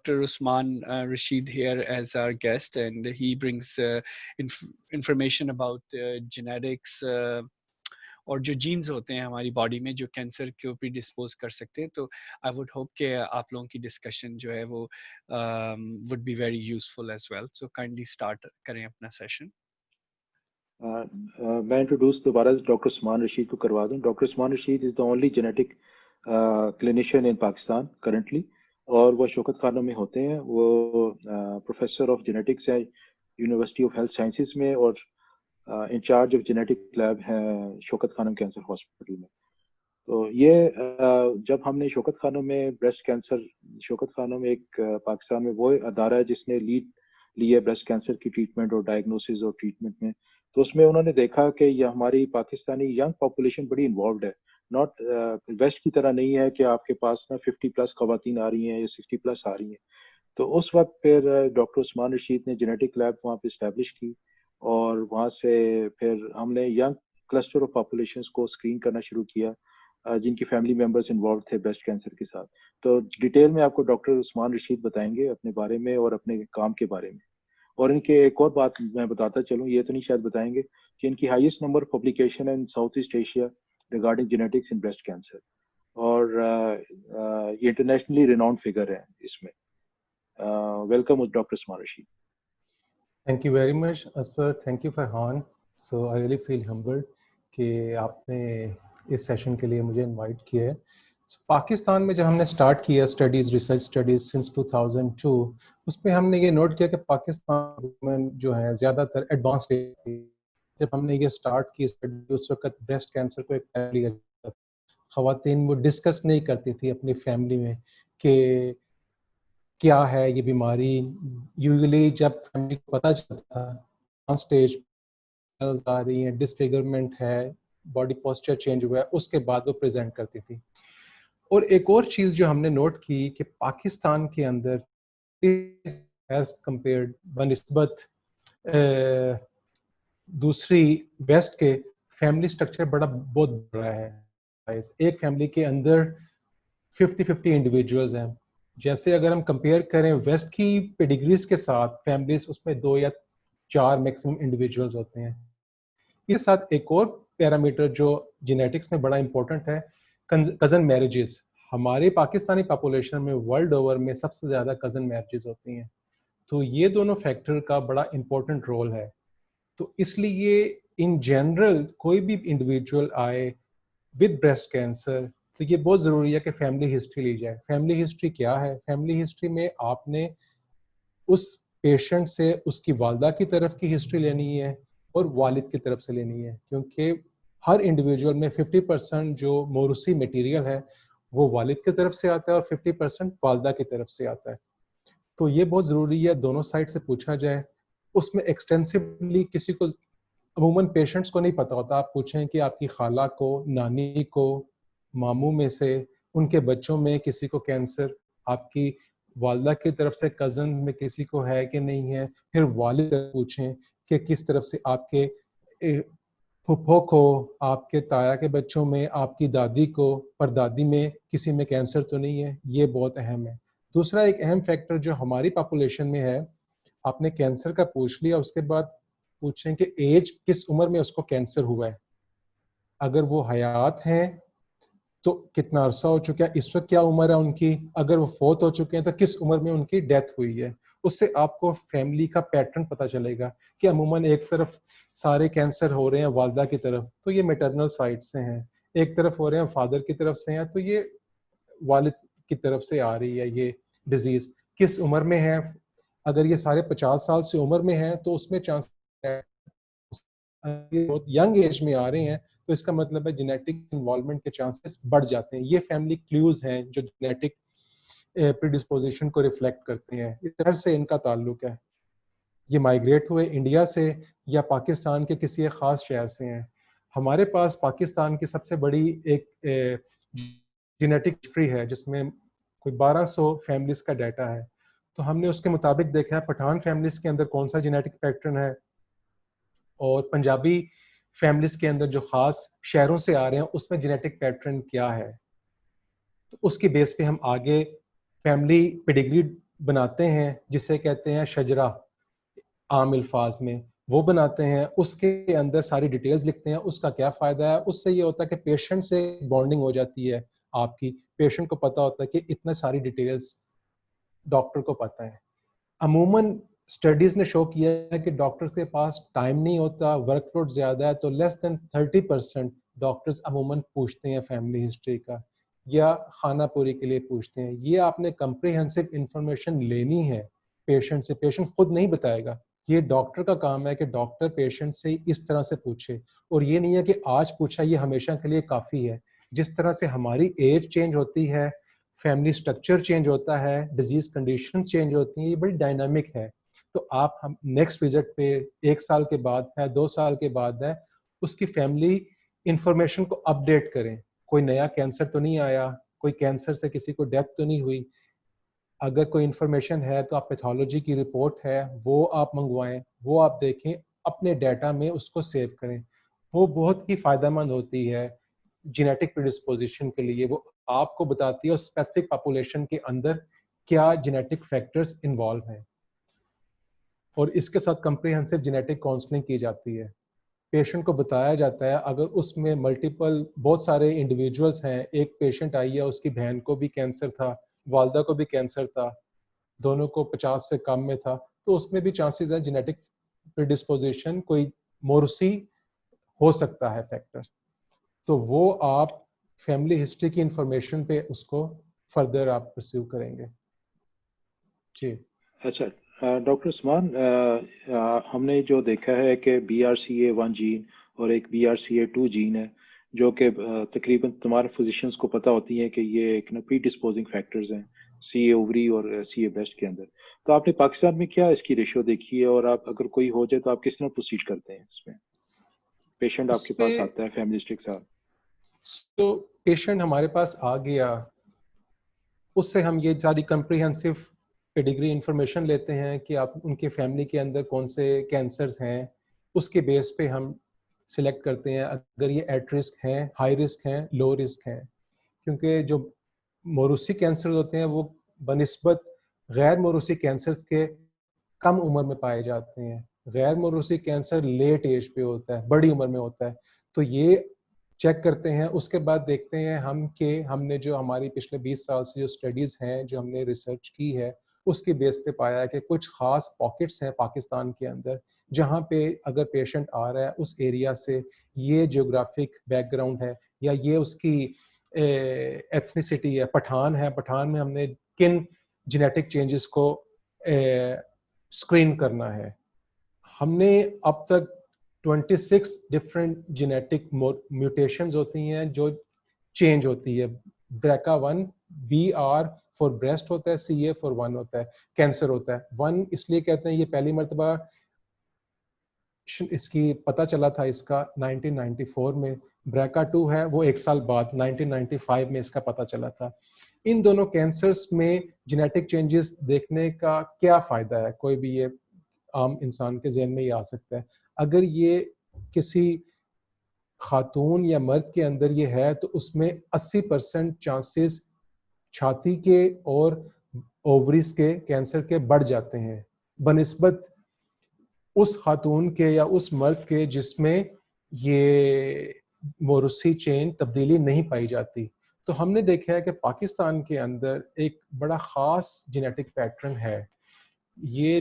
Dr. Usman Rashid here as our guest, and he brings information about genetics اور جو jeans ہوتے ہیں ہماری باڈی میں جو کینسر کو بھی ڈسپوز کر سکتے ہیں. تو آئی وڈ ہوپ کہ آپ لوگوں کی ڈسکشن جو ہے وہ would be very useful as well. So kindly start کریں اپنا سیشن. میں انٹروڈیوس دوبارہ ڈاکٹر عثمان رشید کو کروا دوں. Doctor Usman Rashid is the only genetic clinician in Pakistan currently, اور وہ شوکت خانوں میں ہوتے ہیں. وہ پروفیسر آف جینیٹکس ہے یونیورسٹی آف ہیلتھ سائنسز میں, اور انچارج آف جینیٹک لیب ہیں شوکت خانم کینسر ہاسپٹل میں. تو یہ جب ہم نے شوکت خانوں میں بریسٹ کینسر, شوکت خانوں میں ایک پاکستان میں وہ ادارہ ہے جس نے لیڈ لی ہے بریسٹ کینسر کی ٹریٹمنٹ اور ڈائگنوسز اور ٹریٹمنٹ میں, تو اس میں انہوں نے دیکھا کہ یہ ہماری پاکستانی ینگ پاپولیشن بڑی انوالوڈ ہے. ناٹ ویسٹ کی طرح نہیں ہے کہ آپ کے پاس نا 50+ خواتین آ رہی ہیں یا 60+ آ رہی ہیں. تو اس وقت پھر ڈاکٹر عثمان رشید نے جینیٹک لیب وہاں پہ اسٹیبلش کی, اور وہاں سے پھر ہم نے ینگ کلسٹر آف پاپولیشنس کو اسکرین کرنا شروع کیا جن کی فیملی ممبرس انوالو تھے بریسٹ کینسر کے ساتھ. تو ڈیٹیل میں آپ کو ڈاکٹر عثمان رشید بتائیں گے اپنے بارے میں اور اپنے کام کے بارے میں. اور ان کے ایک اور بات میں بتاتا چلوں, یہ تو نہیں شاید بتائیں گے کہ ان کی highest number publication in south east Asia regarding genetics in breast cancer, اور یہ انٹرنیشنلی ریناؤنڈ فگر ہے اس میں. Welcome doctor Usman Rashid. Thank you very much, Asfar. Thank you, Farhan. So I really feel humbled کہ آپ نے اس سیشن کے لیے مجھے انوائٹ کیا ہے. پاکستان میں جب ہم نے اسٹارٹ کیا اسٹڈیز, ریسرچ اسٹڈیز سنس 2002, اس میں ہم نے یہ نوٹ کیا کہ پاکستان میں جو ہے زیادہ تر ایڈوانس تھی. جب ہم نے یہ اسٹارٹ کی اسٹڈی اس وقت بریسٹ کینسر کو ایک فیملی, خواتین وہ ڈسکس نہیں کرتی تھی اپنی فیملی میں کہ کیا ہے یہ بیماری. یوزلی جب فیملی کو پتہ چلتا آن اسٹیج آ رہی ہیں, ڈسفیگرمنٹ ہے, باڈی پوسچر چینج ہوا ہے, اس کے بعد وہ پریزنٹ کرتی تھی. اور ایک اور چیز جو ہم نے نوٹ کی کہ پاکستان کے اندر ایز کمپیئرڈ بنسبت دوسری ویسٹ کے فیملی اسٹرکچر بہت بڑا ہے. ایک فیملی کے اندر 50-50 انڈیویجولز ہیں. جیسے اگر ہم کمپیئر کریں ویسٹ کی پیڈیگریز کے ساتھ فیملیز, اس میں 2 یا 4 میکسیمم انڈیویجولز ہوتے ہیں. اس ساتھ ایک اور پیرامیٹر جو جینیٹکس میں بڑا امپورٹنٹ ہے, کزن میرجز. ہماری پاکستانی پاپولیشن میں ورلڈ اوور میں سب سے زیادہ کزن میرجز ہوتی ہیں. تو یہ دونوں فیکٹر کا بڑا امپورٹنٹ رول ہے. تو اس لیے ان جنرل کوئی بھی انڈیویجول آئے ود بریسٹ کینسر تو یہ بہت ضروری ہے کہ فیملی ہسٹری لی جائے. فیملی ہسٹری کیا ہے؟ فیملی ہسٹری میں آپ نے اس پیشنٹ سے اس کی والدہ کی طرف کی ہسٹری لینی ہے اور والد کی طرف سے لینی ہے, کیونکہ ہر انڈیویجول میں 50% جو موروثی مٹیریل ہے وہ والد کی طرف سے آتا ہے اور 50% والدہ کی طرف سے آتا ہے. تو یہ بہت ضروری ہے دونوں سائڈ سے پوچھا جائے. اس میں ایکسٹینسولی کسی کو عموماً پیشنٹس کو نہیں پتہ ہوتا. آپ پوچھیں کہ آپ کی خالہ کو, نانی کو, ماموں میں سے ان کے بچوں میں کسی کو کینسر, آپ کی والدہ کی طرف سے کزن میں کسی کو ہے کہ نہیں ہے. پھر والد پوچھیں کہ کس طرف سے آپ کے پھپھو کو, آپ کے تایا کے بچوں میں, آپ کی دادی کو, پردادی میں کسی میں کینسر تو نہیں ہے. یہ بہت اہم ہے. دوسرا ایک اہم فیکٹر جو ہماری پاپولیشن میں ہے, آپ نے کینسر کا پوچھ لیا, اس کے بعد پوچھیں کہ ایج کس عمر میں اس کو کینسر ہوا ہے. اگر وہ حیات ہیں تو کتنا عرصہ ہو چکا ہے, اس وقت کیا عمر ہے ان کی. اگر وہ فوت ہو چکے ہیں تو کس عمر میں ان کی ڈیتھ ہوئی ہے. اس سے آپ کو فیملی کا پیٹرن پتہ چلے گا کہ عموماً ایک طرف سارے کینسر ہو رہے ہیں والدہ کی طرف تو یہ میٹرنل سائڈ سے ہیں, ایک طرف ہو رہے ہیں فادر کی طرف سے ہیں تو یہ والد کی طرف سے آ رہی ہے یہ ڈیزیز. کس عمر میں ہے, اگر یہ سارے 50 سال سے عمر میں ہیں تو اس میں چانس بہت ینگ ایج میں آ رہے ہیں تو اس کا مطلب ہے جینیٹک انوالومنٹ کے چانسز بڑھ جاتے ہیں. یہ فیملی کلیوز ہیں جو جینیٹک پریڈسپوزیشن کو ریفلیکٹ کرتے ہیں. اس طرح سے ان کا تعلق ہے. یہ مائگریٹ ہوئے انڈیا سے یا پاکستان کے کسی ایک خاص شہر سے ہیں. ہمارے پاس پاکستان کی سب سے بڑی ایک جینیٹک ہسٹری ہے جس میں کوئی 1200 فیملیز کا ڈیٹا ہے. تو ہم نے اس کے مطابق دیکھا ہے پٹھان فیملیز کے اندر کون سا جینیٹک پیٹرن ہے اور پنجابی فیملیز کے اندر جو خاص شہروں سے آ رہے ہیں اس میں جینیٹک پیٹرن کیا ہے. تو اس کی بیس پہ ہم آگے فیملی پیڈیگری بناتے ہیں جسے کہتے ہیں شجرہ عام الفاظ میں، وہ بناتے ہیں، اس کے اندر ساری ڈیٹیلز لکھتے ہیں، اس کا کیا فائدہ ہے. اس سے یہ ہوتا ہے کہ پیشنٹ سے بانڈنگ ہو جاتی ہے آپ کی، پیشنٹ کو پتہ ہوتا ہے کہ اتنے ساری ڈیٹیلز ڈاکٹر کو پتہ ہے. عموماً اسٹڈیز نے شو کیا ہے کہ ڈاکٹر کے پاس ٹائم نہیں ہوتا، ورک لوڈ زیادہ ہے، تو لیس دین 30% ڈاکٹرز عموماً پوچھتے ہیں فیملی ہسٹری کا یا خانہ پوری کے لیے پوچھتے ہیں. یہ آپ نے کمپریہنسو انفارمیشن لینی ہے پیشنٹ سے، پیشنٹ خود نہیں بتائے گا. یہ ڈاکٹر کا کام ہے کہ ڈاکٹر پیشنٹ سے اس طرح سے پوچھے، اور یہ نہیں ہے کہ آج پوچھا یہ ہمیشہ کے لیے کافی ہے. جس طرح سے ہماری ایج چینج ہوتی ہے، فیملی سٹرکچر چینج ہوتا ہے، ڈیزیز کنڈیشن چینج ہوتی ہیں، یہ بڑی ڈائنامک ہے. تو آپ ہم نیکسٹ وزٹ پہ 1 سال کے بعد ہے، 2 سال کے بعد ہے، اس کی فیملی انفارمیشن کو اپڈیٹ کریں. کوئی نیا کینسر تو نہیں آیا، کوئی کینسر سے کسی کو ڈیتھ تو نہیں ہوئی. اگر کوئی انفارمیشن ہے تو آپ پیتھولوجی کی رپورٹ ہے وہ آپ منگوائیں، وہ آپ دیکھیں، اپنے ڈیٹا میں اس کو سیو کریں. وہ بہت ہی فائدہ مند ہوتی ہے جینیٹک پریڈسپوزیشن کے لیے. وہ آپ کو بتاتی ہے اسپیسیفک پاپولیشن کے اندر کیا جینیٹک فیکٹرز انوالو ہیں. اور اس کے ساتھ کمپریہنسو جینیٹک کاؤنسلنگ کی جاتی ہے. پیشنٹ کو بتایا جاتا ہے اگر اس میں ملٹیپل بہت سارے انڈیویجولس ہیں، ایک پیشنٹ آئی ہے اس کی بہن کو بھی کینسر تھا، والدہ کو بھی کینسر تھا، دونوں کو 50 سے کم میں تھا، تو اس میں بھی چانسز ہے جینیٹک پریڈسپوزیشن کوئی موروثی ہو سکتا ہے فیکٹر. تو وہ آپ فیملی ہسٹری کی انفارمیشن پہ اس کو فردر آپ پرسیو کریں گے. جی اچھا ڈاکٹر عثمان، ہم نے جو دیکھا ہے کہ BRCA1 جین اور ایک BRCA2 جین ہے جو کہ تقریباً تمام فزیشنز کو پتہ ہوتی ہیں کہ یہ ایک پری ڈسپوزنگ فیکٹرز ہیں CA اووری اور CA بیسٹ کے اندر. تو آپ نے پاکستان میں کیا اس کی ریشو دیکھی ہے، اور آپ اگر کوئی ہو جائے تو آپ کس طرح پروسیڈ کرتے ہیں اس میں؟ پیشنٹ آپ کے پاس آتا ہے فیملی ہسٹری کے ساتھ، تو پیشنٹ ہمارے پاس آ گیا، اس سے ہم یہ ساری کمپریہنسو پیڈیگری انفارمیشن لیتے ہیں کہ آپ ان کے فیملی کے اندر کون سے کینسرز ہیں. اس کے بیس پہ ہم سلیکٹ کرتے ہیں اگر یہ ایٹ رسک ہیں، ہائی رسک ہیں، لو رسک ہیں. کیونکہ جو موروثی کینسر ہوتے ہیں وہ بنسبت غیر موروثی کینسرز کے کم عمر میں پائے جاتے ہیں. غیر موروثی کینسر لیٹ ایج پہ ہوتا ہے، بڑی عمر میں ہوتا ہے. تو یہ چیک کرتے ہیں. اس کے بعد دیکھتے ہیں ہم کہ ہم نے جو ہماری پچھلے 20 سال سے جو اسٹڈیز ہیں، جو ہم نے ریسرچ کی ہے، اس کے بیس پہ پایا ہے کہ کچھ خاص پاکٹس ہیں پاکستان کے اندر جہاں پہ اگر پیشنٹ آ رہا ہے اس ایریا سے، یہ جیوگرافک بیک گراؤنڈ ہے یا یہ اس کی ایتھنیسٹی ہے، پٹھان ہے، پٹھان میں ہم نے کن جینیٹک چینجز کو اسکرین کرنا ہے. ہم نے اب تک 26 ڈفرینٹ جینیٹک میوٹیشنز ہوتی ہیں جو چینج ہوتی ہے. BRCA1 BR فور بریسٹ ہوتا ہے، CA فور 1 ہوتا ہے، کینسر ہوتا ہے. 1 اس لیے کہتے ہیں یہ پہلی مرتبہ اس کی پتہ چلا تھا اس کا 1994 میں. BRCA2 ہے وہ 1 سال بعد 1995 میں اس کا پتہ چلا تھا. ان دونوں کینسرز میں جینیٹک چینجز دیکھنے کا کیا فائدہ ہے؟ کوئی بھی یہ عام انسان کے ذہن میں یہ آ سکتا ہے. اگر یہ کسی خاتون یا مرد کے اندر یہ ہے تو اس میں 80% چانسز چھاتی کے اور اووریز کے کینسر کے بڑھ جاتے ہیں بنسبت اس خاتون کے یا اس مرد کے جس میں یہ موروثی چین تبدیلی نہیں پائی جاتی. تو ہم نے دیکھا ہے کہ پاکستان کے اندر ایک بڑا خاص جینیٹک پیٹرن ہے. یہ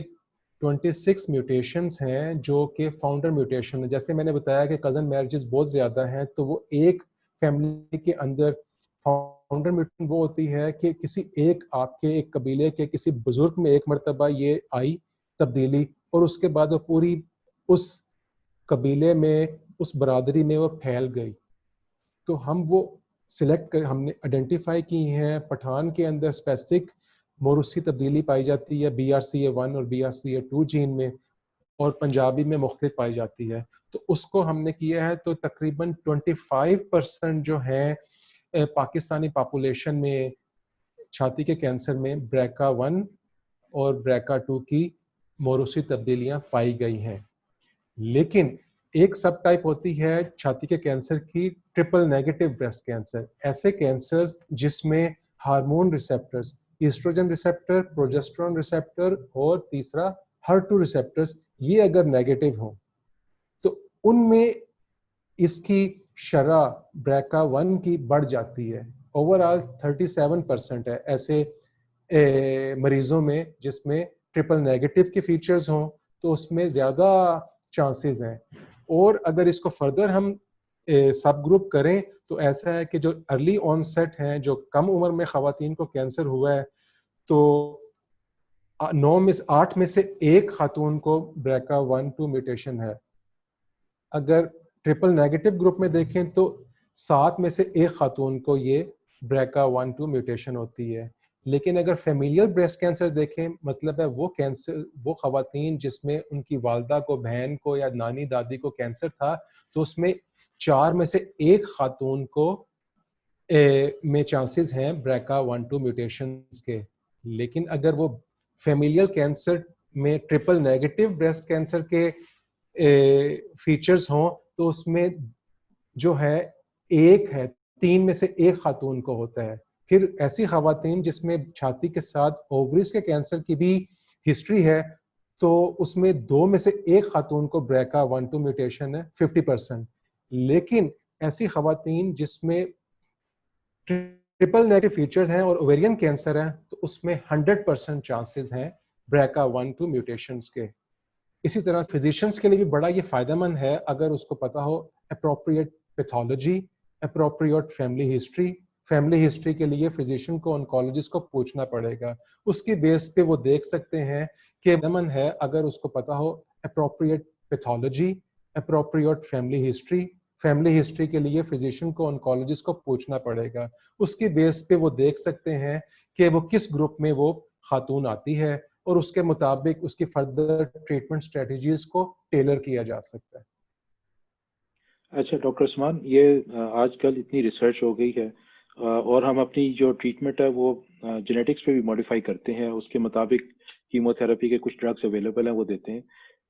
26 میوٹیشنز ہیں جو کہ فاؤنڈر میوٹیشن ہے. جیسے میں نے بتایا کہ کزن میرجز بہت زیادہ ہیں، تو وہ ایک فیملی کے اندر فاؤنڈر میوٹیشن وہ ہوتی ہے کہ کسی ایک آپ کے ایک قبیلے کے کسی بزرگ میں ایک مرتبہ یہ آئی تبدیلی، اور اس کے بعد وہ پوری اس قبیلے میں، اس برادری میں وہ پھیل گئی. تو ہم وہ سلیکٹ کر ہم نے آئیڈینٹیفائی کی ہیں. پٹھان کے اندر اسپیسیفک موروثی تبدیلی پائی جاتی ہے BRCA1 اور BRCA2 جین میں، اور پنجابی میں مختلف پائی جاتی ہے. تو اس کو ہم نے کیا ہے. تو تقریباً 25% جو ہیں پاکستانی پاپولیشن میں چھاتی کے کینسر میں BRCA1 اور BRCA2 کی موروثی تبدیلیاں پائی گئی ہیں. لیکن ایک سب ٹائپ ہوتی ہے چھاتی کے کینسر کی ٹرپل نیگیٹو بریسٹ کینسر. ایسے کینسر جس میں hormone receptors estrogen receptor, progesterone receptor اور تیسرا HER2 ریسپٹرز, یہ اگر نیگیٹو ہوں تو ان میں اس کی شرح BRCA1 کی بڑھ جاتی ہے. اوور آل 37% ہے ایسے مریضوں میں جس میں ٹرپل نیگیٹو کے فیچرز ہوں, تو اس میں زیادہ چانسز ہیں. اور اگر اس کو فردر ہم سب گروپ کریں تو ایسا ہے کہ جو ارلی آن سیٹ ہیں, جو کم عمر میں خواتین کو کینسر ہوا ہے, تو 8 میں سے 1 خاتون کو BRCA1-2 میوٹیشن ہے. اگر ٹرپل نیگیٹو گروپ میں دیکھیں تو 7 میں سے 1 خاتون کو یہ BRCA1-2 میوٹیشن ہوتی ہے. لیکن اگر فیمیلیل بریسٹ کینسر دیکھیں, مطلب ہے وہ خواتین جس میں ان کی والدہ کو, بہن کو یا نانی دادی کو کینسر تھا, تو اس میں 4 میں سے 1 خاتون کو میں چانسز ہیں BRCA1-2 میوٹیشنز کے. لیکن اگر وہ فیمیلیل کینسر میں ٹرپل نیگیٹو بریسٹ کینسر کے فیچرز ہوں تو اس میں جو ہے 3 میں سے 1 خاتون کو ہوتا ہے. پھر ایسی خواتین جس میں چھاتی کے ساتھ اووریز کے کینسر کی بھی ہسٹری ہے, تو اس میں 2 میں سے 1 خاتون کو BRCA1-2 میوٹیشن ہے, 50%. لیکن ایسی خواتین جس میں ٹرپل نیگیٹو فیچرز ہیں اور اوویرین کینسر ہیں, تو اس میں 100% چانسز ہیں BRCA1-2 میوٹیشنز کے. اسی طرح فزیشنز کے لیے بھی بڑا یہ فائدہ مند ہے اگر اس کو پتا ہو appropriate pathology, appropriate family history. Family history کے لیے فزیشین کو, آنکولوجسٹ کو پوچھنا پڑے گا. اس کی بیس پہ وہ دیکھ سکتے ہیں کہ فائدہ ہے اگر اس کو پتا ہو appropriate pathology, appropriate family history. Family history کے لیے فزیشین کو, آنکولوجسٹ کو پوچھنا پڑے گا. اس کی بیس پہ وہ دیکھ سکتے ہیں کہ وہ کس گروپ میں وہ خاتون آتی ہے, اور اس کے مطابق اس کی فردر ٹریٹمنٹ اسٹریٹجیز کو ٹیلر کیا جا سکتا ہے. اچھا ڈاکٹر عثمان, یہ آج کل اتنی ریسرچ ہو گئی ہے اور ہم اپنی جو ٹریٹمنٹ ہے وہ جینیٹکس پہ بھی ماڈیفائی کرتے ہیں, اس کے مطابق کیمو تھراپی کے کچھ ڈرگس اویلیبل ہیں وہ دیتے ہیں.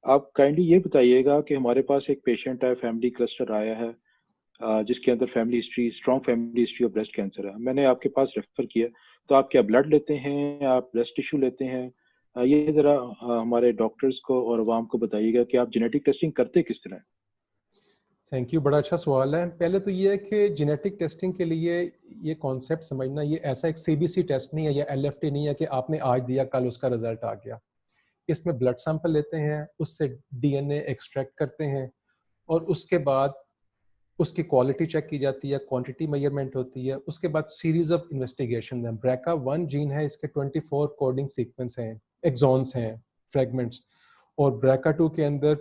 آپ کائنڈلی یہ بتائیے گا کہ ہمارے پاس ایک پیشنٹ ہے, فیملی کلسٹر آیا ہے جس کے اندر family history, strong family history of breast cancer ہے. میں نے آپ کے پاس ریفر کیا, تو آپ کیا بلڈ لیتے ہیں, آپ بریسٹ ٹیشو لیتے ہیں؟ یہ ذرا ہمارے ڈاکٹرز کو اور عوام کو بتائیے گا کہ آپ جینیٹک ٹیسٹنگ کرتے کس طرح؟ تھینک یو, بڑا اچھا سوال ہے. پہلے تو یہ ہے کہ جینیٹک ٹیسٹنگ کے لیے یہ کانسیپٹ سمجھنا, یہ ایسا ایک CBC ٹیسٹ نہیں ہے یا LFT نہیں ہے کہ آپ نے آج دیا کل اس کا رزلٹ آ گیا. اس میں بلڈ سیمپل لیتے ہیں, اس سے DNA ایکسٹریکٹ کرتے ہیں, اور اس کے بعد اس کی کوالٹی چیک کی جاتی ہے, کوانٹٹی میجرمنٹ ہوتی ہے. اس کے بعد سیریز آف انویسٹیگیشن ہیں. BRCA1 جین ہے, اس کے 24 کوڈنگ سیکوینس ہیں, ایکزونس ہیں, فریگمنٹس. اور BRCA2 کے اندر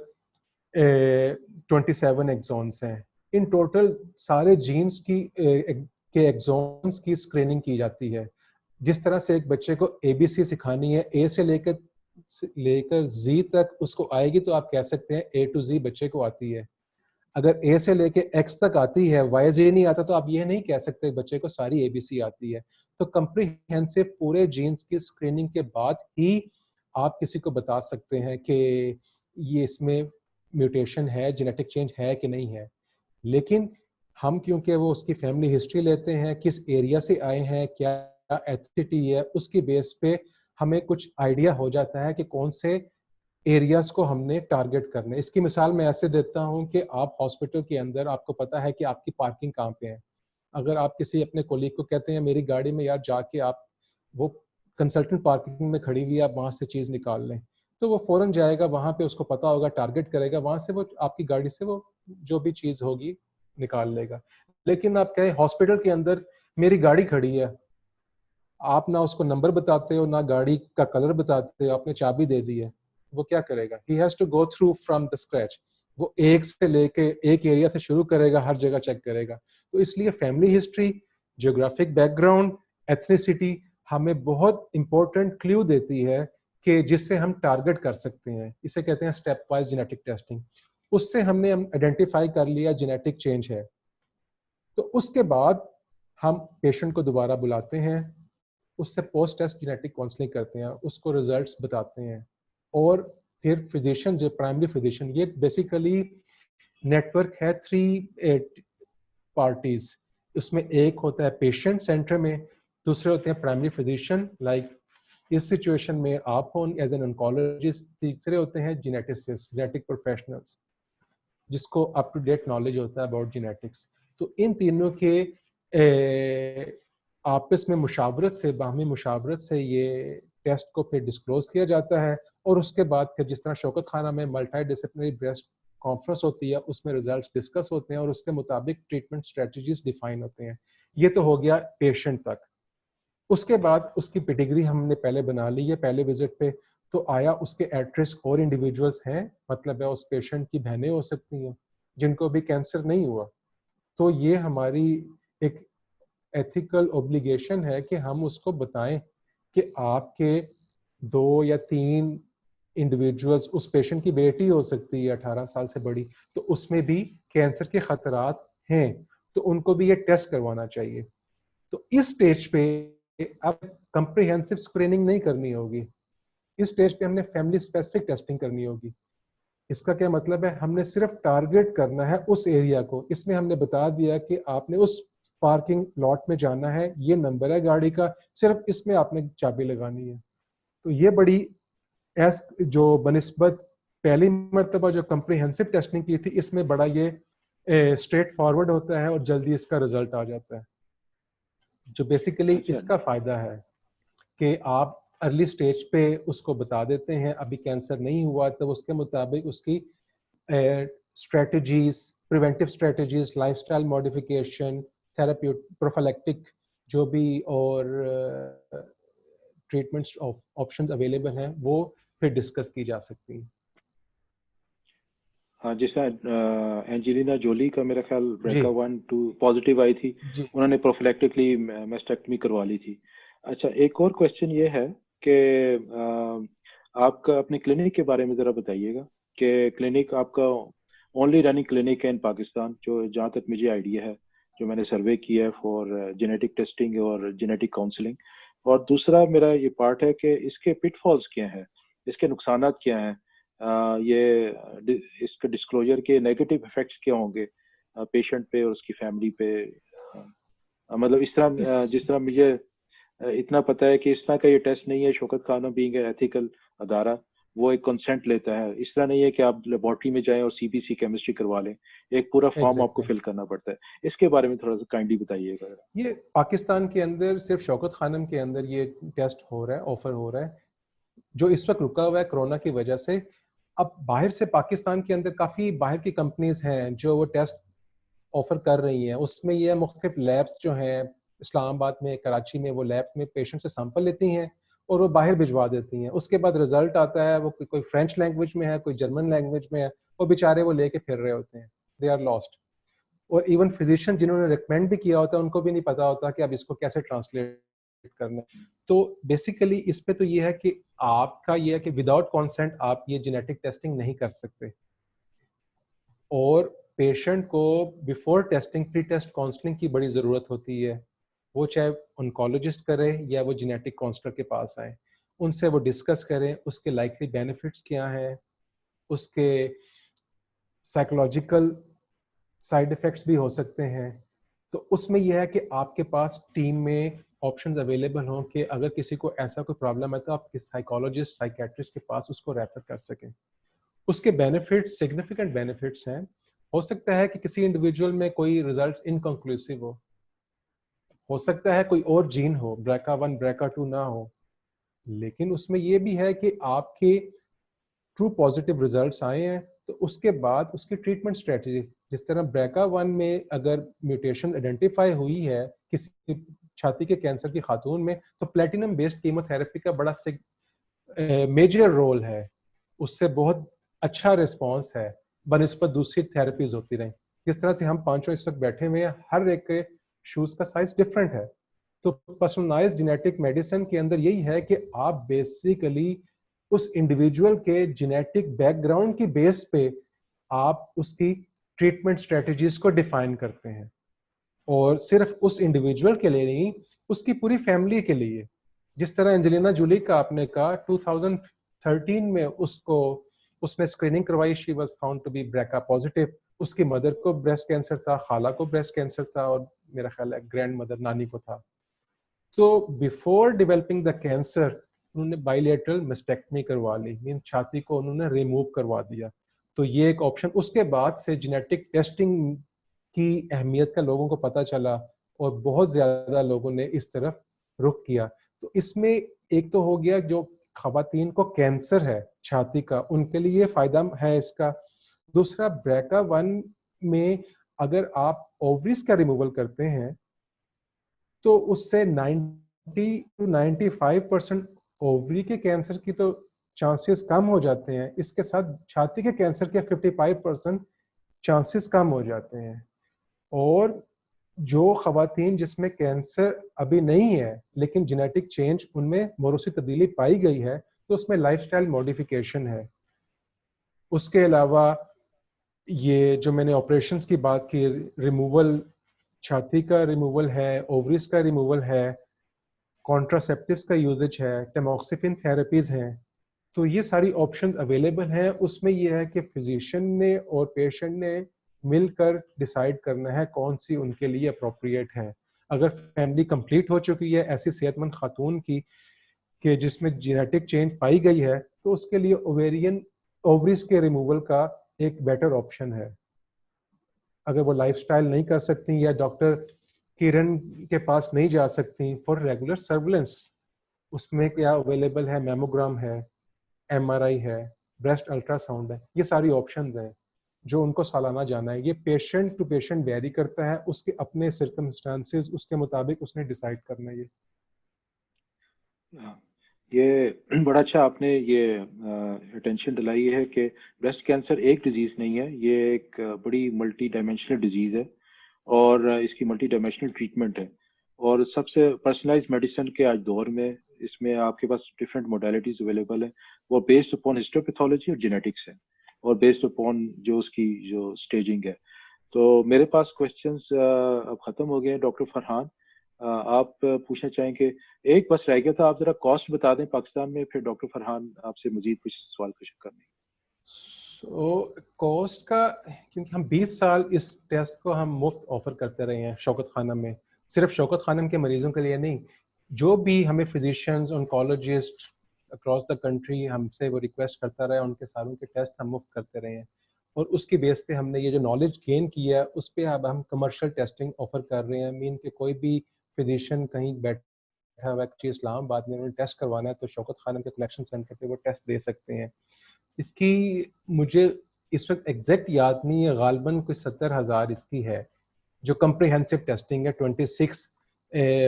27 ایکزونس ہیں. ان ٹوٹل سارے جینز کی کے ایکزونس کی اسکریننگ کی جاتی ہے. جس طرح سے ایک بچے کو ABC سکھانی ہے, A سے لے کر Z تک اس کو آئے گی, تو آپ کہہ سکتے ہیں A to Z بچے کو آتی ہے. اگر A سے لے کے X تک آتی ہے, Y Z نہیں آتا, تو آپ یہ نہیں کہہ سکتے بچے کو ساری ABC آتی ہے. تو کمپریہنسو پورے جینز کی اسکریننگ کے بعد ہی آپ کسی کو بتا سکتے ہیں کہ یہ اس میں میوٹیشن ہے, جینیٹک چینج ہے کہ نہیں ہے. لیکن ہم کیونکہ وہ اس کی فیملی ہسٹری لیتے ہیں, کس ایریا سے آئے ہیں, کیا ایتھنیسٹی ہے, اس کی بیس پہ ہمیں کچھ آئیڈیا ہو جاتا ہے کہ کون سے ایریاز کو ہم نے ٹارگٹ کرنے. اس کی مثال میں ایسے دیتا ہوں کہ آپ ہاسپٹل کے اندر آپ کو پتا ہے کہ آپ کی پارکنگ کہاں پہ ہے. اگر آپ کسی اپنے کولیگ کو کہتے ہیں میری گاڑی میں یار جا کے آپ وہ کنسلٹنٹ پارکنگ میں کھڑی ہوئی, آپ وہاں سے چیز نکال لیں, تو وہ فوراً جائے گا وہاں پہ, اس کو پتا ہوگا, ٹارگٹ کرے گا, وہاں سے وہ آپ کی گاڑی سے وہ جو بھی چیز ہوگی نکال لے گا. لیکن آپ کہیں ہاسپٹل کے اندر میری گاڑی کھڑی ہے, آپ نہ اس کو نمبر بتاتے ہو, نہ گاڑی کا کلر بتاتے ہو, آپ نے چابی دے دی ہے, وہ کیا کرے گا؟ He has to go through from the scratch. وہ ایک سے لے کے ایک ایریا سے شروع کرے گا, ہر جگہ چیک کرے گا. تو اس لیے family history, geographic back ground, ethnicity ہمیں بہت امپورٹنٹ کلیو دیتی ہے کہ جس سے ہم ٹارگٹ کر سکتے ہیں. اسے کہتے ہیں اسٹیپ وائز جینیٹک ٹیسٹنگ. اس سے ہم نے آئیڈینٹیفائی کر لیا جینیٹک چینج ہے, تو اس کے بعد ہم پیشنٹ کو دوبارہ بلاتے ہیں, اس سے پوسٹ ٹیسٹ جینیٹک کاؤنسلنگ کرتے ہیں, اس کو ریزلٹس بتاتے ہیں. اور پھر فزیشین, جو پرائمری فزیشین, یہ بیسیکلی نیٹورک ہے 3 پارٹیز. اس میں ایک ہوتا ہے پیشنٹ سینٹر میں, دوسرے ہوتے ہیں پرائمری فزیشین لائک اس سچویشن میں آپ ہوں ایز این انکالوجسٹ. تیسرے ہوتے ہیں جینیٹسٹ جینیٹک پروفیشنلس جس کو اپ ٹو ڈیٹ نالج ہوتا ہے اباؤٹ جینیٹکس. تو ان تینوں کے آپس میں مشاورت سے باہمی مشاورت سے یہ ٹیسٹ کو پھر ڈسکلوز کیا جاتا ہے اور اس کے بعد پھر جس طرح شوکت خانہ میں ملٹی ڈسپلنری بریسٹ کانفرنس ہوتی ہے اس میں ریزلٹس ڈسکس ہوتے ہیں اور اس کے مطابق ٹریٹمنٹ اسٹریٹجیز ڈیفائن ہوتے ہیں. یہ تو ہو گیا پیشنٹ تک. اس کے بعد اس کی پیڈیگری ہم نے پہلے بنا لی ہے پہلے وزٹ پہ. تو آیا اس کے ایٹ رسک اور انڈیویجولس ہیں, مطلب ہے اس پیشنٹ کی بہنیں ہو سکتی ہیں جن کو بھی کینسر نہیں ہوا. تو یہ ہماری ایک ایتھیکل اوبلیگیشن ہے کہ ہم اس کو بتائیں کہ آپ کے 2 یا 3 انڈیویجولس, اس پیشنٹ کی بیٹی ہو سکتی ہے 18 سال سے بڑی, تو اس میں بھی کینسر کے خطرات ہیں, تو ان کو بھی یہ ٹیسٹ کروانا چاہیے. تو اس سٹیج پہ اب کمپریہنسو اسکریننگ نہیں کرنی ہوگی, اس سٹیج پہ ہم نے فیملی اسپیسیفک ٹیسٹنگ کرنی ہوگی. اس کا کیا مطلب ہے, ہم نے صرف ٹارگٹ کرنا ہے اس ایریا کو. اس میں ہم نے بتا دیا کہ آپ نے اس پارکنگ لاٹ میں جانا ہے, یہ نمبر ہے گاڑی کا, صرف اس میں آپ نے چابی لگانی ہے. تو یہ بڑی جو بنسبت پہلی مرتبہ جو کمپریہنسو ٹیسٹنگ کی تھی, اس میں بڑا یہ اسٹریٹ فارورڈ ہوتا ہے اور جلدی اس کا رزلٹ آ جاتا ہے. جو بیسیکلی اس کا فائدہ ہے کہ آپ ارلی سٹیج پہ اس کو بتا دیتے ہیں ابھی کینسر نہیں ہوا, تو اس کے مطابق اس کی strategies, preventive strategies, lifestyle modification, therapy, prophylactic جو بھی اور ٹریٹمنٹس آپشنز اویلیبل ہیں وہ پھر ڈسکس کی جا سکتی ہیں. ہاں, جس طرح اینجلینا جولی کا میرا خیال BRCA 1-2 پازیٹیو آئی تھی, انہوں نے پروفیلیکٹکلی میسٹیکٹمی کروا لی تھی. اچھا, ایک اور کوشچن یہ ہے کہ آپ کا اپنے کلینک کے بارے میں ذرا بتائیے گا کہ کلینک آپ کا اونلی رننگ کلینک ہے ان پاکستان, جو جہاں تک مجھے آئیڈیا ہے, جو میں نے سروے کیا ہے فار جینیٹک ٹیسٹنگ اور جینیٹک کاؤنسلنگ. اور دوسرا میرا یہ پارٹ ہے کہ اس کے پٹ فالز کیا ہیں, اس کے نقصانات کیا ہیں, یہ اس کے ڈسکلوجر کے نیگیٹو افیکٹس کیا ہوں گے پیشنٹ پہ اور اس کی فیملی پہ. مطلب اس طرح جس طرح مجھے اتنا پتہ ہے کہ اس طرح کا یہ ٹیسٹ نہیں ہے, شوکت خانہ بینگ اے ایتھیکل ادارہ وہ ایک کنسنٹ لیتا ہے. اس طرح نہیں ہے کہ آپ لیبارٹری میں جائیں اور CBC کیمسٹری کروا لیں, ایک پورا فارم آپ کو فل کرنا پڑتا ہے. اس کے بارے میں تھوڑا سا کائنڈلی بتائیے گا. یہ پاکستان کے اندر صرف شوکت خانم کے اندر یہ ٹیسٹ ہو رہا ہے, آفر ہو رہا ہے, جو اس وقت رکا ہوا ہے کرونا کی وجہ سے. اب باہر سے پاکستان کے اندر کافی باہر کی کمپنیز ہیں جو وہ ٹیسٹ آفر کر رہی ہیں. اس میں یہ مختلف لیبس جو ہیں اسلام آباد میں, کراچی میں, وہ لیب میں پیشنٹ سے سیمپل لیتی ہیں اور وہ باہر بھجوا دیتی ہیں. اس کے بعد رزلٹ آتا ہے, وہ کوئی فرینچ لینگویج میں ہے, کوئی جرمن لینگویج میں ہے, وہ بیچارے وہ لے کے پھر رہے ہوتے ہیں, دے آر لاسٹ. اور ایون فزیشین جنہوں نے ریکمینڈ بھی کیا ہوتا ہے ان کو بھی نہیں پتا ہوتا کہ اب اس کو کیسے ٹرانسلیٹ کرنا. تو بیسیکلی اس پہ تو یہ ہے کہ آپ کا یہ ہے کہ وداؤٹ کانسینٹ آپ یہ جینیٹک ٹیسٹنگ نہیں کر سکتے, اور پیشنٹ کو before testing pre test counselling کی بڑی ضرورت ہوتی ہے. وہ چاہے انکالوجسٹ کرے یا وہ جینیٹک کاؤنسلر کے پاس آئیں, ان سے وہ ڈسکس کریں اس کے لائکلی بینیفٹس کیا ہیں, اس کے سائیکولوجیکل سائیڈ ایفیکٹس بھی ہو سکتے ہیں. تو اس میں یہ ہے کہ آپ کے پاس ٹیم میں آپشنز اویلیبل ہوں کہ اگر کسی کو ایسا کوئی پرابلم ہے تو آپ سائیکالوجسٹ, سائیکیٹرسٹ کے پاس اس کو ریفر کر سکیں. اس کے بینیفٹس سگنیفیکنٹ بینیفٹس ہیں. ہو سکتا ہے کہ کسی انڈیویجول میں کوئی ریزلٹس انکنکلوسیو ہو سکتا ہے کوئی اور جین ہو, BRCA 1 BRCA 2 نہ ہو, لیکن اس میں یہ بھی ہے کہ آپ کے ٹرو پازیٹیو ریزلٹس آئے ہیں تو اس کے بعد اس کی ٹریٹمنٹ اسٹریٹجی, جس طرح BRCA 1 میں اگر میوٹیشن آئیڈینٹیفائی ہوئی ہے کسی چھاتی کے کینسر کی خاتون میں, تو پلیٹینم بیسڈ کیموتھراپی کا بڑا میجر رول ہے, اس سے بہت اچھا ریسپانس ہے بنسبت دوسری تھراپیز ہوتی رہیں. جس طرح سے ہم پانچوں اس وقت بیٹھے ہوئے ہیں, ہر ایک کے شوز کا سائز ڈفرینٹ ہے. تو پرسنلائزڈ جینیٹک میڈیسن کے اندر یہی ہے کہ آپ بیسیکلی اس انڈیویجول کے جینیٹک بیک گراؤنڈ کی بیس پہ آپ اس کی ٹریٹمنٹ اسٹریٹجیز کو ڈیفائن کرتے ہیں, اور صرف اس انڈیویجول کے لیے نہیں, اس کی پوری فیملی کے لیے. جس طرح اینجلینا جولی کا آپ نے کہا 2013 میں اس نے اسکریننگ کروائی, she was found to be BRCA positive. اس کی مدر کو بریسٹ کینسر تھا, خالہ کو بریسٹ کینسر تھا, اور میرا خیال ہے گرینڈ مدر نانی کو تھا. تو بیفور ڈیولپنگ دا کینسر انہوں نے بائیلیٹرل مسٹیکٹمی کروا لی, مین چھاتی کو انہوں نے ریموو کروا دیا. تو یہ ایک آپشن. اس کے بعد سے جینیٹک ٹیسٹنگ کی اہمیت کا لوگوں کو پتہ چلا اور بہت زیادہ لوگوں نے اس طرف رخ کیا. تو اس میں ایک تو ہو گیا جو خواتین کو کینسر ہے چھاتی کا, ان کے لیے فائدہ ہے اس کا. دوسرا BRCA1 میں اگر آپ اووریز کا ریموول کرتے ہیں تو اس سے 90 to 95% اووری کے کینسر کی تو چانسز کم ہو جاتے ہیں, اس کے ساتھ چھاتی کے کینسر کے 55% چانسز کم ہو جاتے ہیں. اور جو خواتین جس میں کینسر ابھی نہیں ہے لیکن جینیٹک چینج ان میں موروثی تبدیلی پائی گئی ہے تو اس میں لائف سٹائل موڈیفیکیشن ہے. اس کے علاوہ یہ جو میں نے آپریشنز کی بات کی, ریموول چھاتی کا ریموول ہے, اووریز کا ریموول ہے, کانٹراسیپٹیوز کا یوزج ہے, ٹیموکسیفن تھراپیز ہیں, تو یہ ساری آپشنز اویلیبل ہیں. اس میں یہ ہے کہ فزیشین نے اور پیشنٹ نے مل کر ڈیسائیڈ کرنا ہے کون سی ان کے لیے اپروپریٹ ہے. اگر فیملی کمپلیٹ ہو چکی ہے ایسی صحت مند خاتون کی کہ جس میں جینیٹک چینج پائی گئی ہے تو اس کے لیے اووریز کے ریموول کا ایک بیٹر آپشن ہے. اگر وہ لائف سٹائل نہیں کر سکتی یا ڈاکٹر کرن کے پاس نہیں جا سکتی فار ریگولر سرویلنس, اس میں کیا اویلیبل ہے, میموگرام ہے, MRI ہے, بریسٹ الٹرا ساؤنڈ ہے, یہ ساری آپشنز ہیں جو ان کو سالانہ جانا ہے. یہ پیشنٹ ٹو پیشنٹ ویری کرتا ہے, اس کے اپنے سرکمسٹانسز اس کے مطابق اس نے ڈیسائیڈ کرنا ہے. یہ بڑا اچھا آپ نے یہ اٹینشن دلائی ہے کہ بریسٹ کینسر ایک ڈیزیز نہیں ہے, یہ ایک بڑی ملٹی ڈائمینشنل ڈیزیز ہے اور اس کی ملٹی ڈائمینشنل ٹریٹمنٹ ہے. اور سب سے پرسنلائز میڈیسن کے آج دور میں اس میں آپ کے پاس ڈفرینٹ موڈیلٹیز اویلیبل ہیں, وہ بیسڈ اپون ہسٹوپیتھولوجی اور جینیٹکس ہے اور بیسڈ اپون جو اس کی جو اسٹیجنگ ہے. تو میرے پاس کوشچنس اب ختم ہو گئے ہیں. ڈاکٹر فرحان, آپ پوچھنا چاہیں کہ ایک بس رہ گیا تھا, آپ ذرا کاسٹ بتا دیں پاکستان میں, پھر ڈاکٹر فرحان آپ سے مزید کچھ سوال کرنے. سو کاسٹ کا, کیونکہ ہم 20 سال اس ٹیسٹ کو ہم مفت آفر کرتے رہے ہیں شوکت خانم میں, صرف شوکت خانم کے مریضوں کے لیے نہیں, جو بھی ہمیں فزیشینز آنکالوجسٹ اکراس دا کنٹری ہم سے وہ ریکویسٹ کرتا رہا, ان کے ساروں کے ٹیسٹ ہم مفت کرتے رہے ہیں. اور اس کی بیس پہ ہم نے یہ جو نالج گین کیا ہے اس پہ اب ہم کمرشل ٹیسٹنگ آفر کر رہے ہیں. مین کہ کوئی بھی فزیشین کہیں بیٹھا ہوا ہے اسلام آباد میں انہوں نے ٹیسٹ کروانا ہے تو شوکت خانم کے کلیکشن سینٹر پہ وہ ٹیسٹ دے سکتے ہیں. اس کی مجھے اس وقت ایگزیکٹ یاد نہیں ہے, غالباً کوئی 70,000 اس کی ہے جو کمپریہنسو ٹیسٹنگ ہے. 26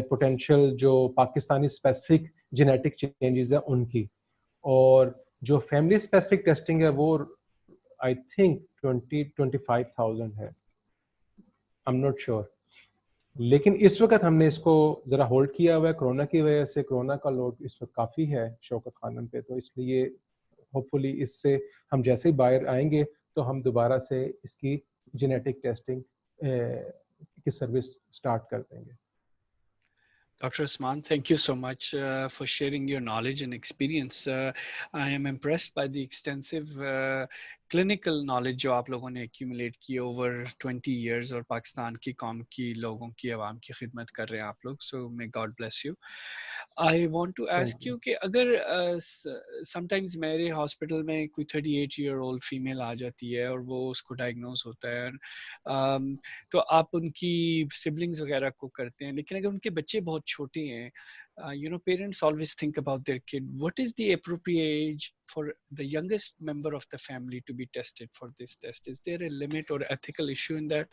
پوٹینشیل جو پاکستانی اسپیسیفک جینیٹک چینجز ہیں ان کی, اور جو فیملی اسپیسیفک ٹیسٹنگ ہے وہ آئی تھنک 25,000 ہے, آئی ایم ناٹ شیور. لیکن اس وقت ہم نے اس کو ذرا ہولڈ کیا ہوا ہے کرونا کی وجہ سے, کرونا کا لوڈ اس وقت کافی ہے شوکت خانم پہ, تو اس لیے ہوپ فلی اس سے ہم جیسے ہی باہر آئیں گے تو ہم دوبارہ سے اس کی جینیٹک ٹیسٹنگ کی سروس سٹارٹ کر دیں گے. Dr. Usman, thank you so much for sharing your knowledge and experience. I am impressed by the extensive clinical knowledge جو آپ لوگوں نے accumulate کی over 20 years, اور پاکستان کی قوم کی لوگوں کی عوام کی خدمت کر رہے ہیں آپ لوگ. So may God bless you. I want to ask you کہ اگر sometimes میرے ہاسپٹل میں کوئی 38-year-old فیمیل آ جاتی ہے اور وہ اس کو ڈائگنوز ہوتا ہے, تو آپ ان کی سبلنگز وغیرہ کو کرتے ہیں, لیکن اگر ان کے بچے بہت چھوٹے ہیں, parents always think about their kid. What is the appropriate age for the youngest member of the family to be tested for this test? Is there a limit or ethical issue in that?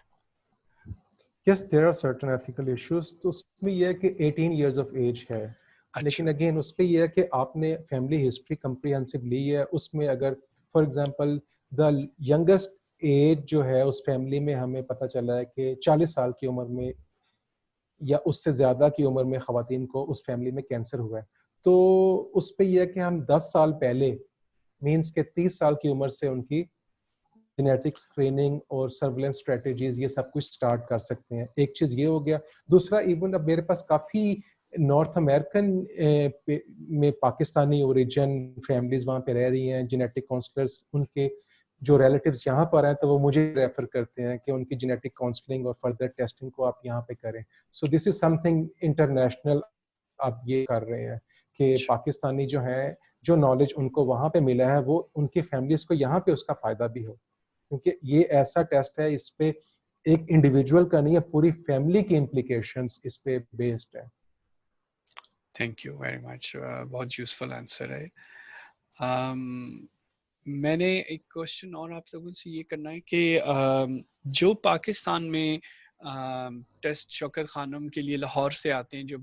Yes, there are certain ethical issues. تو اس میں یہ ہے کہ 18 years of age ہے, لیکن again اس پہ یہ ہے کہ آپ نے فیملی ہسٹری کمپریہنسو لی ہے. اس میں اگر for example the youngest age جو ہے اس فیملی میں ہمیں پتہ چلا ہے کہ 40 سال کی عمر میں یا اس سے زیادہ کی عمر میں خواتین کو اس فیملی میں کینسر ہوا ہے, تو اس پہ یہ ہے کہ ہم 10 سال پہلے مینس کہ 30 سال کی عمر سے ان کی جینیٹک اسکریننگ اور سرویلنس اسٹریٹجیز یہ سب کچھ اسٹارٹ کر سکتے ہیں. ایک چیز یہ ہو گیا. دوسرا, ایون اب میرے پاس کافی نارتھ امریکن میں پاکستانی اوریجن فیملیز وہاں پہ رہ رہی ہیں, جینیٹک کاؤنسلرس ان کے جو ریلیٹیوز یہاں پر ہیں تو وہ مجھے ریفر کرتے ہیں کہ ان کی جینیٹک کاؤنسلنگ اور فردر ٹیسٹنگ کو آپ یہاں پہ کریں. سو دس از سم تھنگ انٹرنیشنل اب یہ کر رہے ہیں کہ پاکستانی جو ہیں جو نالج ان کو وہاں پہ ملا ہے وہ ان کی فیملیز کو یہاں پہ اس کا فائدہ بھی ہو, کیونکہ یہ ایسا ٹیسٹ ہے اس پہ ایک انڈیویجول کا نہیں ہے, پوری فیملی کی امپلیکیشنز اس پہ بیسڈ ہے. تھینک یو ویری مچ, بہت یوزفل آنسر ہے. میں نے ایک کوشچن اور آپ لوگوں سے یہ کرنا ہے کہ جو پاکستان میں ٹیسٹ شوکت خانم کے لیے لاہور سے آتے ہیں, جو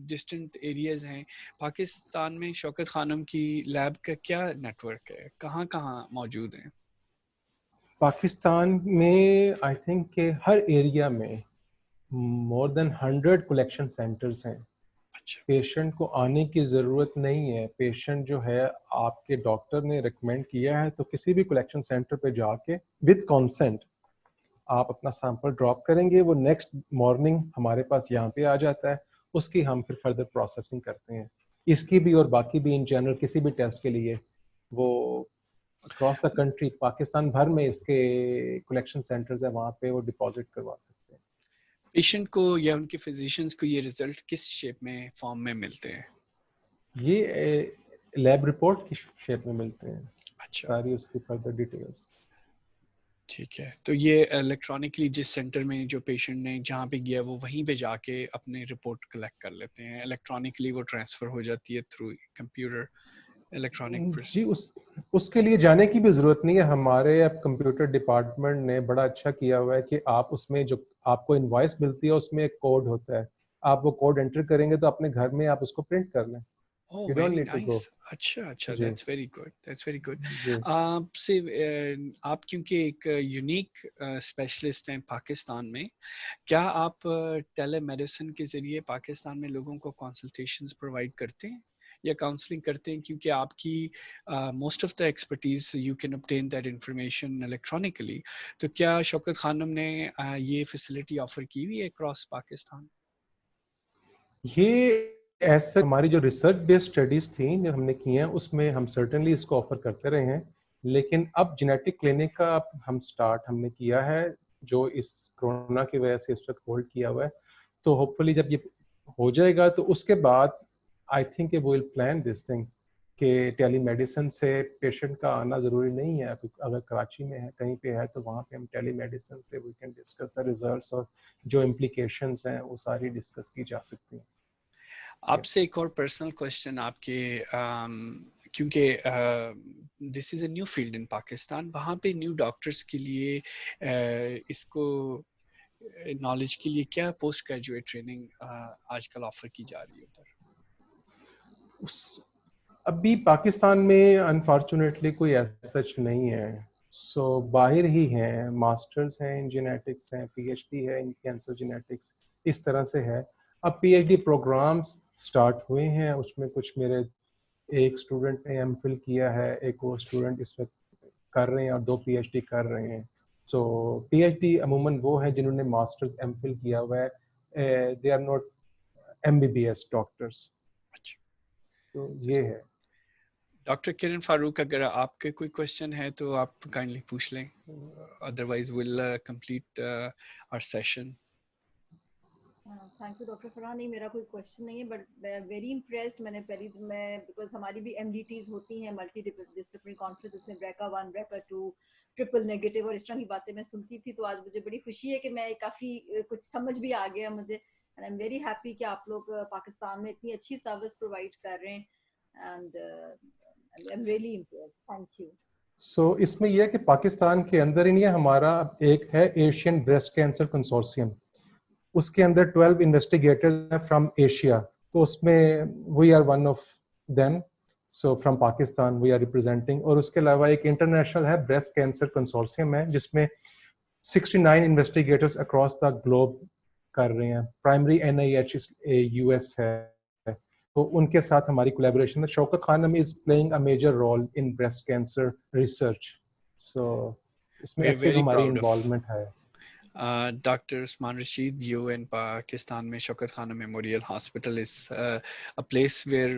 ڈسٹنٹ ایریاز ہیں, پاکستان میں شوکت خانم کی لیب کا کیا نیٹ ورک ہے, کہاں کہاں موجود ہیں؟ پاکستان میں آئی تھنک کہ ہر ایریا میں مور دین 100 کلیکشن سینٹرز ہیں. اچھا, پیشنٹ کو آنے کی ضرورت نہیں ہے, پیشنٹ جو ہے آپ کے ڈاکٹر نے ریکمینڈ کیا ہے تو کسی بھی کلیکشن سینٹر پہ جا کے ود کانسنٹ آپ اپنا سیمپل ڈراپ کریں گے, وہ نیکسٹ مارننگ ہمارے پاس یہاں پہ آ جاتا ہے, اس کی ہم پھر فردر پروسیسنگ کرتے ہیں. اس کی بھی اور باقی بھی ان جنرل کسی بھی ٹیسٹ کے لیے وہ اکراس دا کنٹری پاکستان بھر میں اس کے کلیکشن سینٹرز ہیں, وہاں پہ وہ ڈپازٹ کروا سکتے ہیں. پیشنٹ کو یا ان کے فزیشینز کو یہ ریزلٹ کس شیپ میں, فارم میں ملتے ہیں؟ یہ لیب رپورٹ کی شیپ میں ملتے ہیں, اچھا, ساری اس کی فردر ڈیٹیلز. ٹھیک ہے. تو یہ الیکٹرانکلی جس سینٹر میں جو پیشنٹ نے جہاں پہ گیا وہ وہیں پہ جا کے اپنے رپورٹ کلیکٹ کر لیتے ہیں, الیکٹرانکلی وہ ٹرانسفر ہو جاتی ہے تھرو کمپیوٹر الیکٹرانک. جی اس کے لیے جانے کی بھی ضرورت نہیں ہے. ہمارے اب کمپیوٹر ڈپارٹمنٹ نے بڑا اچھا کیا ہوا ہے کہ آپ اس میں جو آپ کو انوائس ملتی ہے اس میں ایک کوڈ ہوتا ہے, آپ وہ کوڈ انٹر کریں گے تو اپنے گھر میں آپ اس کو پرنٹ کر لیں. Oh, You don't very need to go. nice. اچھا اچھا, جی that's very good, that's very good. جی آپ سے آپ کیونکہ ایک یونیک اسپیشلسٹ ہیں پاکستان میں, کیا آپ ٹیلی میڈیسن کے ذریعے پاکستان میں لوگوں کو کنسلٹیشنز پرووائڈ کرتے ہیں یا کاؤنسلنگ کرتے ہیں؟ کیونکہ آپ کی most of the expertise you can obtain that information electronically. تو کیا شوکت خانم نے یہ فیسلٹی آفر کی ہوئی ہے اکراس پاکستان؟ یہ ایسا ہماری جو ریسرچ بیسڈ اسٹڈیز تھیں جو ہم نے کی ہیں اس میں ہم سرٹنلی اس کو آفر کرتے رہے ہیں, لیکن اب جینیٹک کلینک کا ہم نے کیا ہے جو اس کرونا کی وجہ سے اس وقت ہولڈ کیا ہوا ہے. تو ہوپ فلی جب یہ ہو جائے گا تو اس کے بعد I think we will plan this thing کہ ٹیلی میڈیسن سے پیشنٹ کا آنا ضروری نہیں ہے. اگر کراچی میں ہے کہیں پہ ہے تو وہاں پہ ہم ٹیلی میڈیسن سے we can discuss the results اور جو امپلیکیشنس ہیں وہ ساری ڈسکس کی جا سکتی ہیں. آپ سے ایک اور پرسنل کوشچن آپ کے, کیونکہ دس از اے نیو فیلڈ ان پاکستان, وہاں پہ نیو ڈاکٹرس کے لیے اس کو نالج کے لیے کیا پوسٹ گریجویٹ ٹریننگ آج کل آفر کی جا رہی ہے ادھر؟ ابھی پاکستان میں انفارچونیٹلی کوئی ایسا سچ نہیں ہے. سو باہر ہی ہیں, ماسٹرز ہیں ان جینیٹکس ہیں, پی ایچ ڈی ہے ان کینسر جینیٹکس, اس طرح سے ہے. اب P H D programmes start ہوئے ہیں, اس میں کچھ میرے ایک اسٹوڈنٹ نے ایم فل کیا ہے, ایک وہ اسٹوڈنٹ اس وقت کر رہے ہیں اور 2 پی ایچ ڈی کر رہے ہیں. سو پی ایچ ڈی عموماً وہ ہیں جنہوں نے ماسٹرز ایم فل کیا ہوا ہے, they are not M B B S doctors. تو یہ ہے. ڈاکٹر کرن فاروق, اگر آپ کے کوئی کوشچن ہے تو آپ کائنڈلی پوچھ لیں, otherwise will complete our session. Thank you doctor Farhan. نہیں میرا کوئی کوشچن نہیں ہے, بٹ ویری امپریسڈ. میں بیکاز ہماری بھی ایم ڈی ٹیز ہوتی ہیں ملٹی ڈسپلنری کانفرنس, اس میں بریکا 1 بریکا 2 ٹرپل نیگیٹو اور اس طرح کی باتیں میں سنتی تھی. تو آج مجھے بڑی خوشی ہے کہ میں کافی کچھ سمجھ بھی آ گیا مجھے, and I am very happy کہ آپ لوگ پاکستان میں اتنی اچھی سروس پرووائڈ کر رہے ہیں, and I am really impressed. Thank you. So اس میں یہ ہے کہ پاکستان کے اندر ہی نہیں ہے, ہمارا ایک ہے ایشین بریسٹ کینسر کنسورشیم, اس کے اندر 12 انویسٹیگیٹرز ہیں فرام ایشیا, تو اس میں we are one of them. So from Pakistan we are representing. اور اس کے علاوہ ایک انٹرنیشنل ہے بریسٹ کینسر کنسورشیم ہے, جس میں 69 انویسٹیگیٹرز اکراس دا گلوب کر رہے ہیں. پرائمری NIH یو ایس ہے, تو ان کے ساتھ ہماری کولیبوریشن ہے. Shaukat Khanum is playing a major role in breast cancer research. So اس میں ایکٹیو ہماری انوالومنٹ ہے. Doctor Usman Rashid, you in Pakistan میں Shaukat Khanum memorial hospital is a place where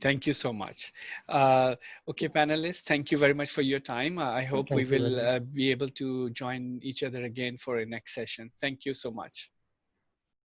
Thank you so much. Okay, panelists, thank you very much for your time. I hope we will be able to join each other again for a next session. Thank you so much.